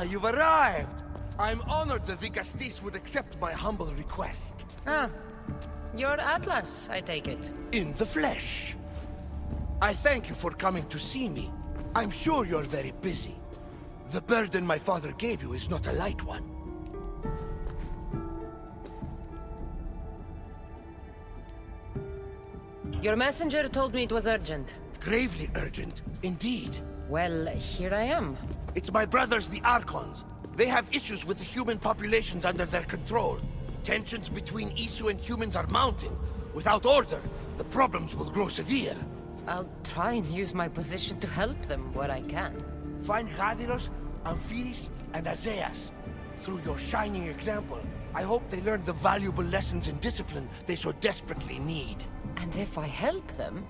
You've arrived! I'm honored the Vicastis would accept my humble request. Ah, you're Atlas, I take it. In the flesh. I thank you for coming to see me. I'm sure you're very busy. The burden my father gave you is not a light one. Your messenger told me it was urgent. Gravely urgent, indeed. Well, here I am. It's my brothers, the Archons. They have issues with the human populations under their control. Tensions between Isu and humans are mounting. Without order, the problems will grow severe. I'll try and use my position to help them where I can. Find Gadiros, Amphiris, and Azeas. Through your shining example, I hope they learn the valuable lessons in discipline they so desperately need. And if I help them,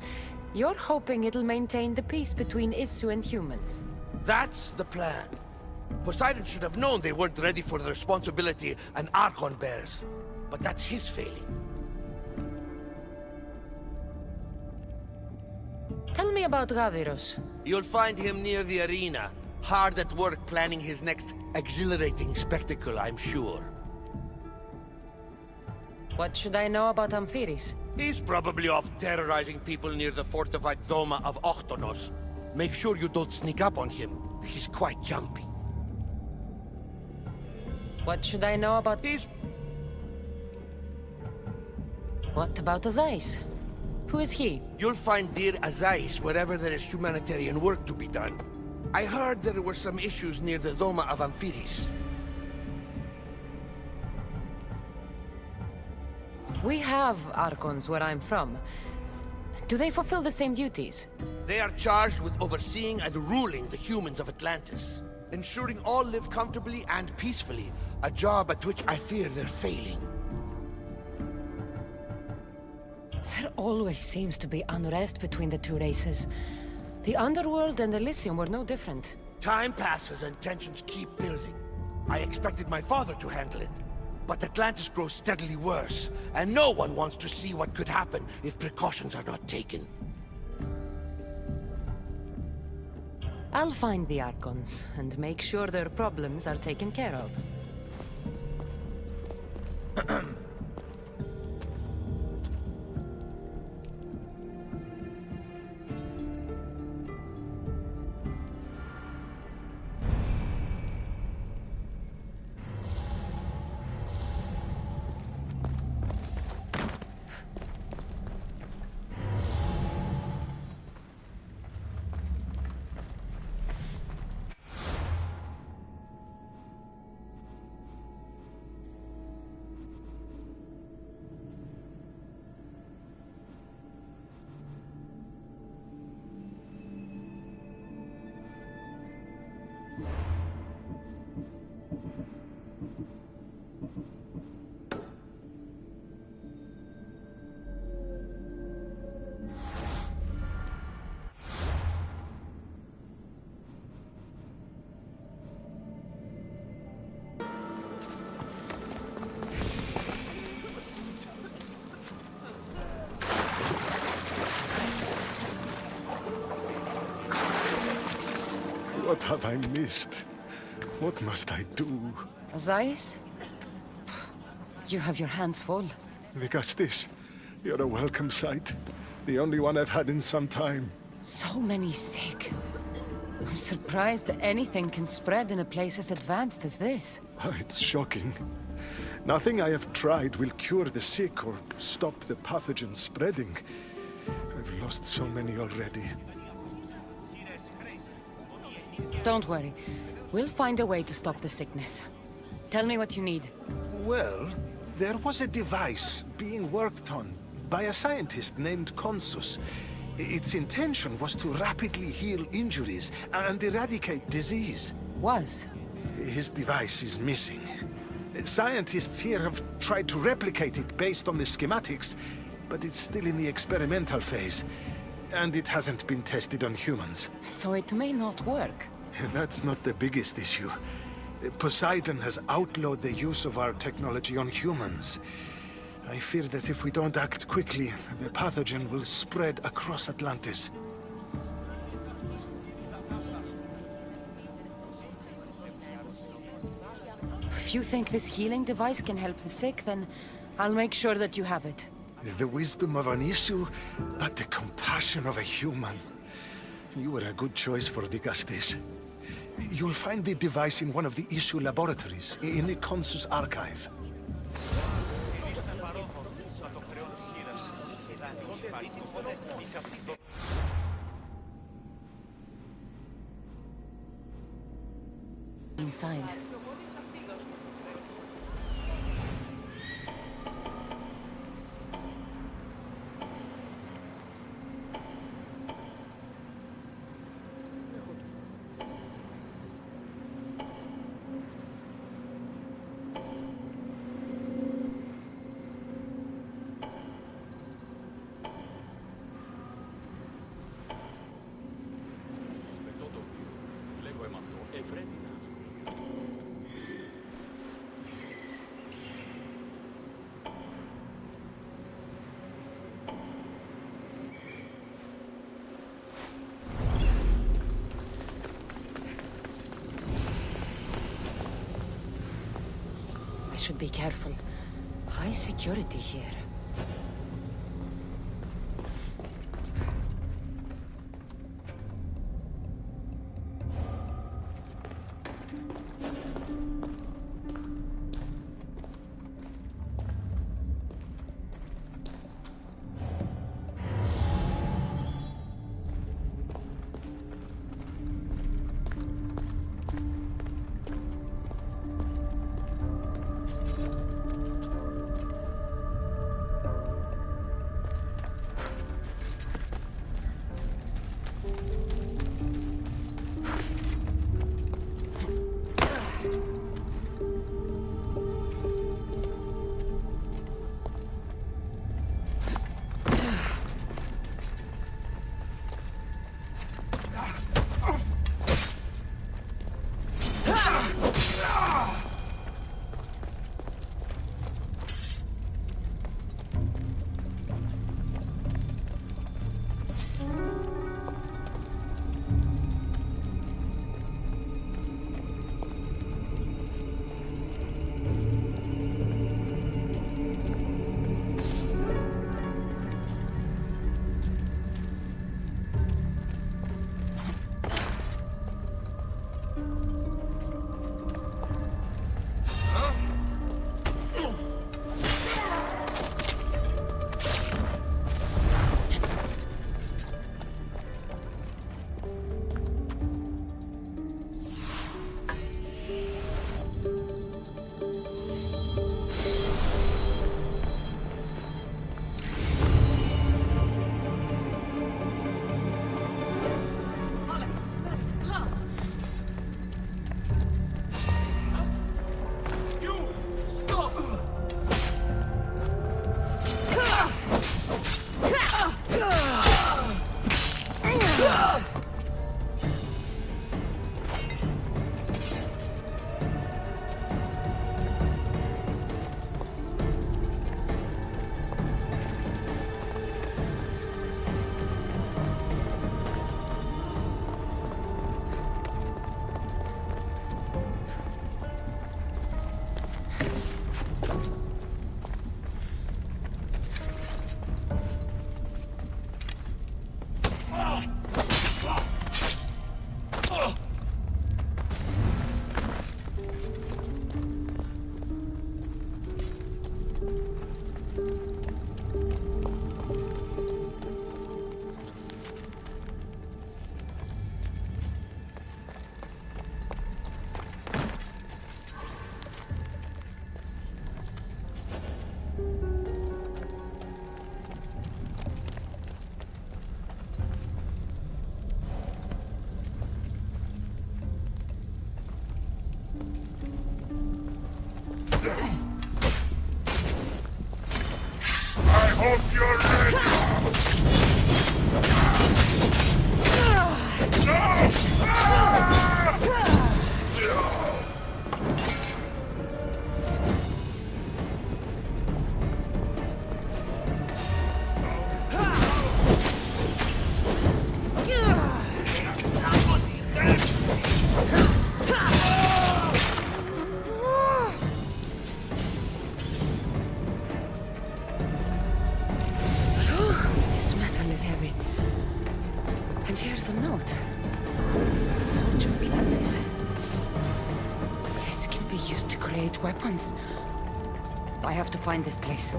you're hoping it'll maintain the peace between Isu and humans. That's the plan. Poseidon should have known they weren't ready for the responsibility an Archon bears. But that's his failing. Tell me about Gaviros. You'll find him near the arena, hard at work planning his next exhilarating spectacle, I'm sure. What should I know about Amphiris? He's probably off terrorizing people near the fortified Doma of Ochtonos. Make sure you don't sneak up on him. He's quite jumpy. What should I know about... What about Azais? Who is he? You'll find dear Azais wherever there is humanitarian work to be done. I heard there were some issues near the Doma of Amphiris. We have Archons where I'm from. Do they fulfill the same duties? They are charged with overseeing and ruling the humans of Atlantis. Ensuring all live comfortably and peacefully. A job at which I fear they're failing. There always seems to be unrest between the two races. The Underworld and Elysium were no different. Time passes and tensions keep building. I expected my father to handle it. But Atlantis grows steadily worse, and no one wants to see what could happen if precautions are not taken. I'll find the Archons, and make sure their problems are taken care of. What have I missed? What must I do? Azais? You have your hands full. Vicastis, you're a welcome sight. The only one I've had in some time. So many sick. I'm surprised that anything can spread in a place as advanced as this. It's shocking. Nothing I have tried will cure the sick or stop the pathogen spreading. I've lost so many already. Don't worry. We'll find a way to stop the sickness. Tell me what you need. Well, there was a device being worked on by a scientist named Consus. Its intention was to rapidly heal injuries and eradicate disease. Was? His device is missing. Scientists here have tried to replicate it based on the schematics, but it's still in the experimental phase. And it hasn't been tested on humans. So it may not work. That's not the biggest issue. Poseidon has outlawed the use of our technology on humans. I fear that if we don't act quickly, the pathogen will spread across Atlantis. If you think this healing device can help the sick, then I'll make sure that you have it. The wisdom of an issue, but the compassion of a human. You were a good choice for the Gustis. You'll find the device in one of the issue laboratories, in the Consus archive. Inside. I should be careful. High security here. weapons. I have to find this place.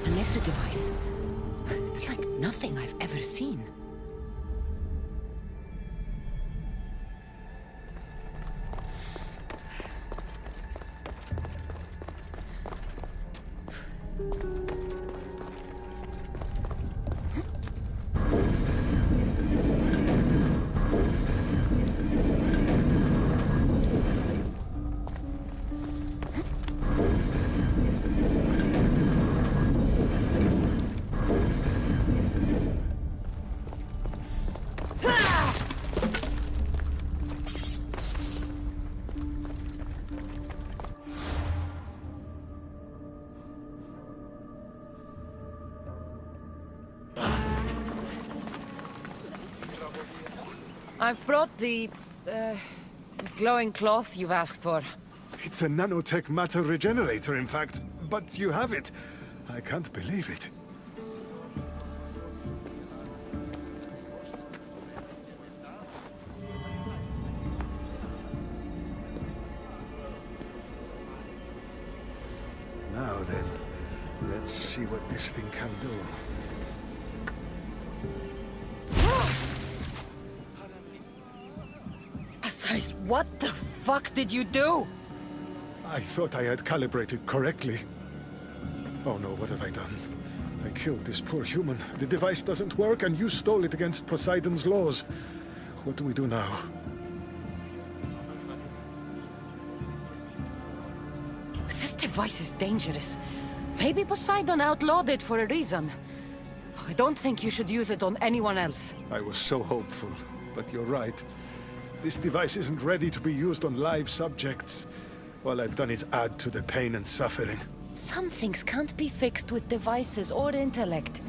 An ESU device. It's like nothing I've ever seen. I've brought the, glowing cloth you've asked for. It's a nanotech matter regenerator, in fact. But you have it. I can't believe it. Now then, let's see what this thing can do. What the fuck did you do? I thought I had calibrated correctly. Oh no, what have I done? I killed this poor human. The device doesn't work, and you stole it against Poseidon's laws. What do we do now? This device is dangerous. Maybe Poseidon outlawed it for a reason. I don't think you should use it on anyone else. I was so hopeful, but you're right. This device isn't ready to be used on live subjects. All I've done is add to the pain and suffering. Some things can't be fixed with devices or intellect.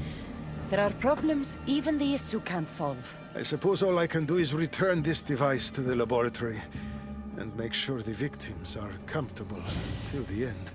There are problems even the ESU can't solve. I suppose all I can do is return this device to the laboratory and make sure the victims are comfortable till the end.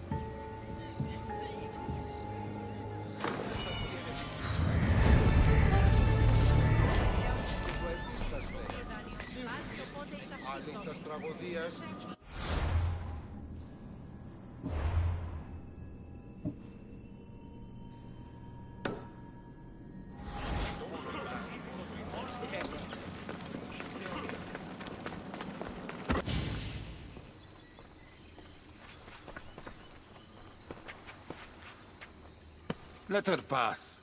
Let her pass.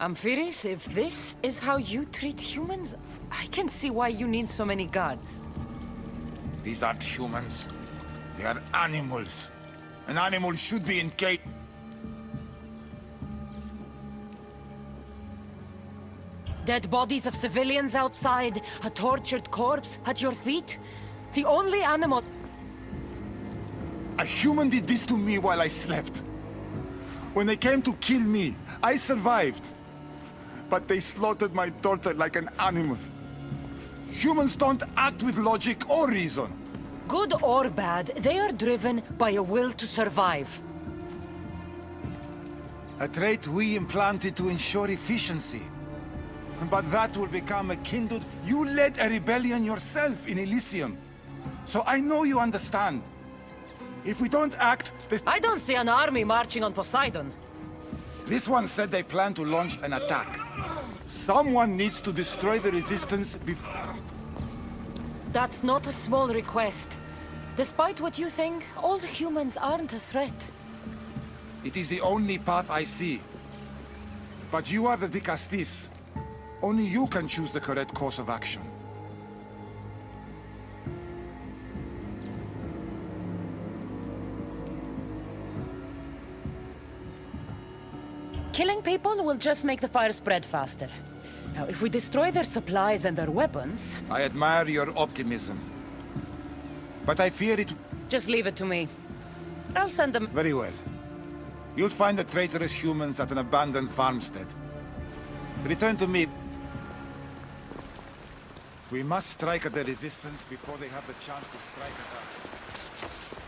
Amphiris, if this is how you treat humans, I can see why you need so many guards. These aren't humans. They are animals. An animal should be in cage. Dead bodies of civilians outside, a tortured corpse at your feet. The only animal... A human did this to me while I slept. When they came to kill me, I survived. But they slaughtered my daughter like an animal. Humans don't act with logic or reason. Good or bad, they are driven by a will to survive. A trait we implanted to ensure efficiency. But that will become a kindled... You led a rebellion yourself in Elysium. So I know you understand. If we don't act, this... I don't see an army marching on Poseidon. This one said they plan to launch an attack. Someone needs to destroy the resistance before... That's not a small request. Despite what you think, all humans aren't a threat. It is the only path I see. But you are the Dicastis. Only you can choose the correct course of action. Killing people will just make the fire spread faster. Now, if we destroy their supplies and their weapons... I admire your optimism. But I fear it... Just leave it to me. I'll send them. Very well. You'll find the traitorous humans at an abandoned farmstead. Return to me. We must strike at the resistance before they have the chance to strike at us.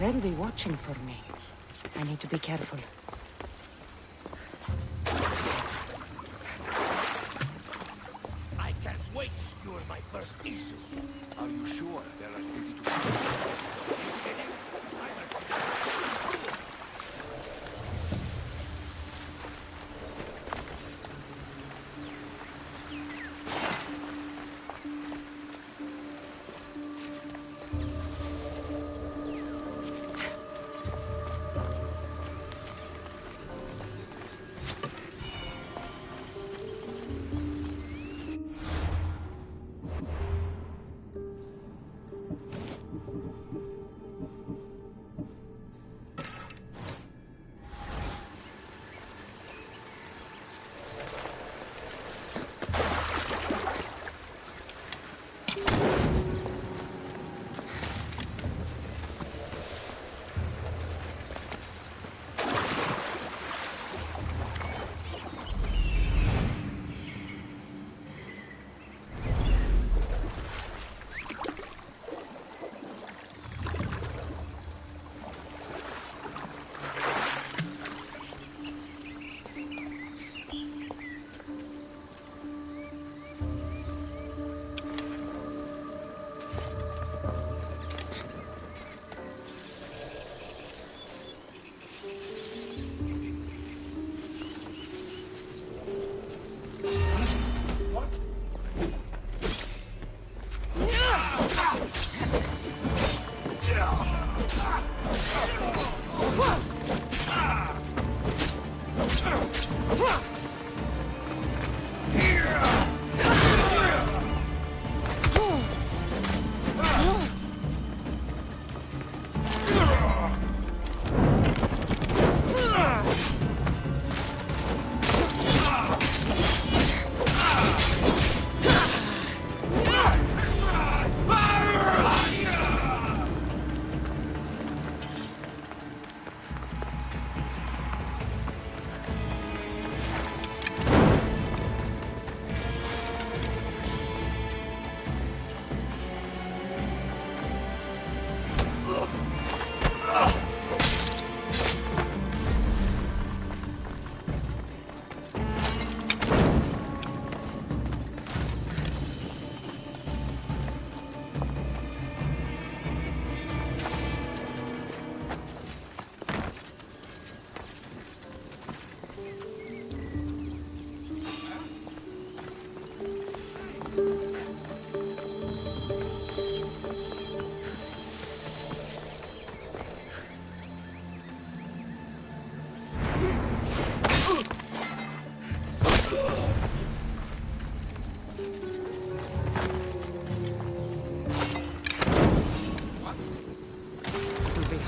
They'll be watching for me. I need to be careful. I can't wait to secure my first issue. Are you sure they're as easy to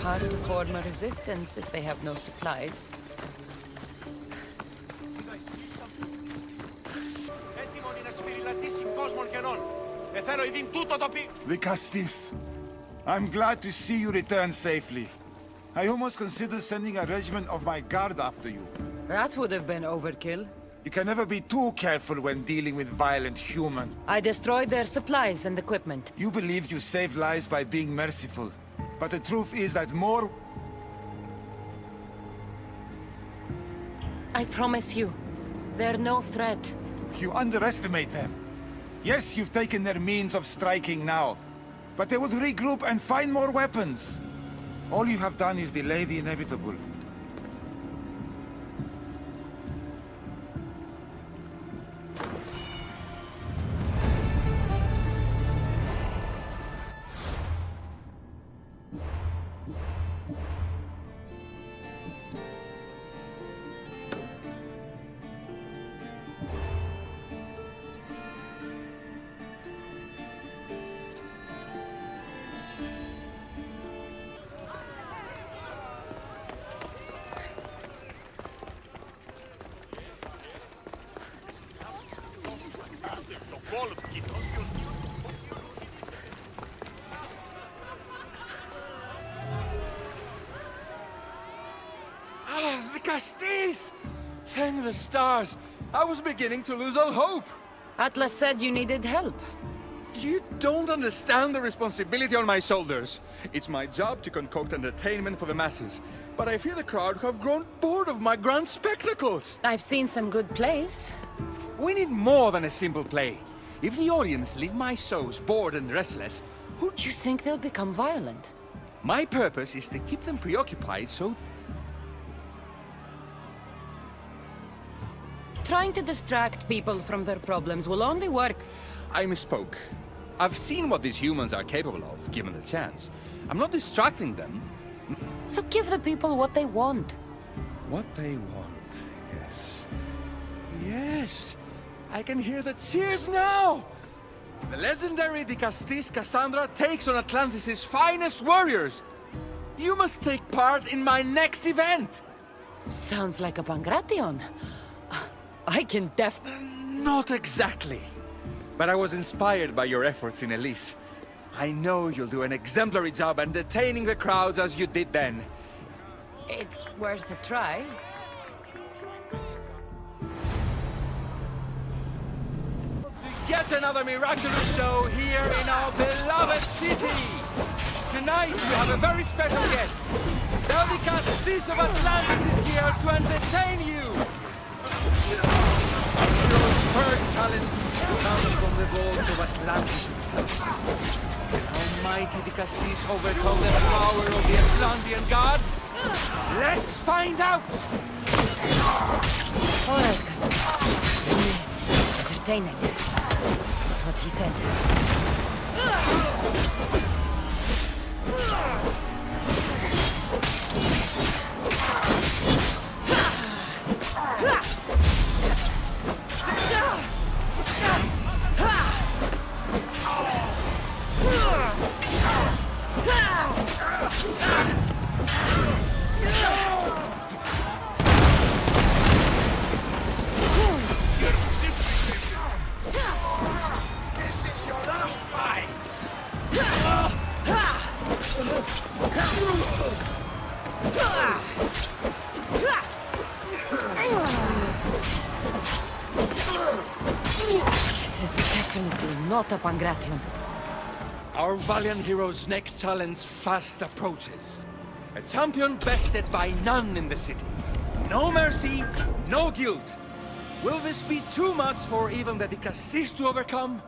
Hard to form a resistance if they have no supplies. Vicastis, I'm glad to see you return safely. I almost considered sending a regiment of my guard after you. That would have been overkill. You can never be too careful when dealing with violent human. I destroyed their supplies and equipment. You believed you saved lives by being merciful. But the truth is that more... I promise you, they're no threat. You underestimate them. Yes, you've taken their means of striking now. But they would regroup and find more weapons. All you have done is delay the inevitable. Castis! Thank the stars. I was beginning to lose all hope. Atlas said you needed help. You don't understand the responsibility on my shoulders. It's my job to concoct entertainment for the masses. But I fear the crowd have grown bored of my grand spectacles. I've seen some good plays. We need more than a simple play. If the audience leave my shows bored and restless, Who do you think they'll become violent? my purpose is to keep them preoccupied so... Trying to distract people from their problems will only work. I misspoke. I've seen what these humans are capable of, given the chance. I'm not distracting them. So give the people what they want. What they want, yes. Yes! I can hear the cheers now! The legendary Castis Cassandra takes on Atlantis' finest warriors! You must take part in my next event! Sounds like a Pancration. I can Not exactly. But I was inspired by your efforts in Elise. I know you'll do an exemplary job entertaining the crowds as you did then. It's worth a try. Yet another miraculous show here in our beloved city! Tonight we have a very special guest. The Castis of Atlantis is here to entertain you! Our hero's first talent comes from the vault of Atlantis itself. How mighty the Castis overcome the power of the Atlantean god? Let's find out! All right, Cassandra. Entertaining. That's what he said. This is definitely not a Pancration. Our valiant hero's next challenge fast approaches. A champion bested by none in the city. No mercy, no guilt. Will this be too much for even the Castis to overcome?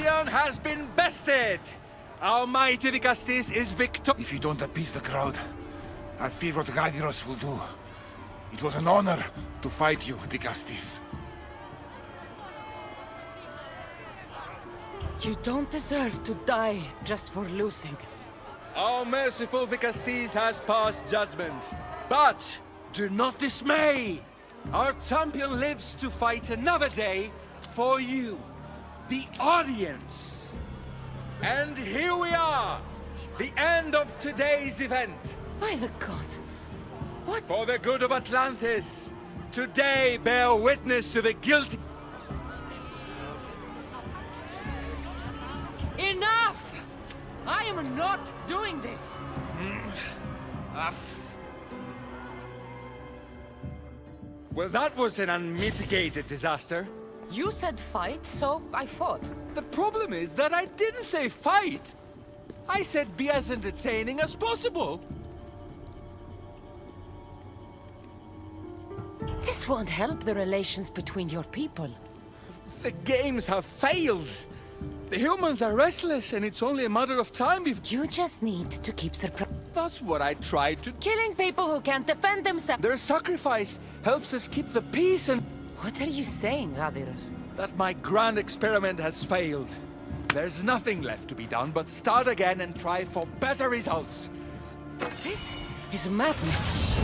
rebellion has been bested! Our mighty Dicastis is victorious. If you don't appease the crowd, I fear what Gradiros will do. It was an honor to fight you, Dicastis. You don't deserve to die just for losing. Our merciful Vicastis has passed judgment. But do not dismay! Our champion lives to fight another day for you, the audience. And here we are, the end of today's event. By the gods, what? For the good of Atlantis, today bear witness to the guilty. Enough! I am not doing this! Well, that was an unmitigated disaster. You said fight, so I fought. The problem is that I didn't say fight. I said be as entertaining as possible. This won't help the relations between your people. The games have failed. The humans are restless, and it's only a matter of time if... You just need to keep surprised. That's what I tried to... Killing people who can't defend themselves. Their sacrifice helps us keep the peace and... What are you saying, Gradiros? That my grand experiment has failed. There's nothing left to be done but start again and try for better results. This is madness.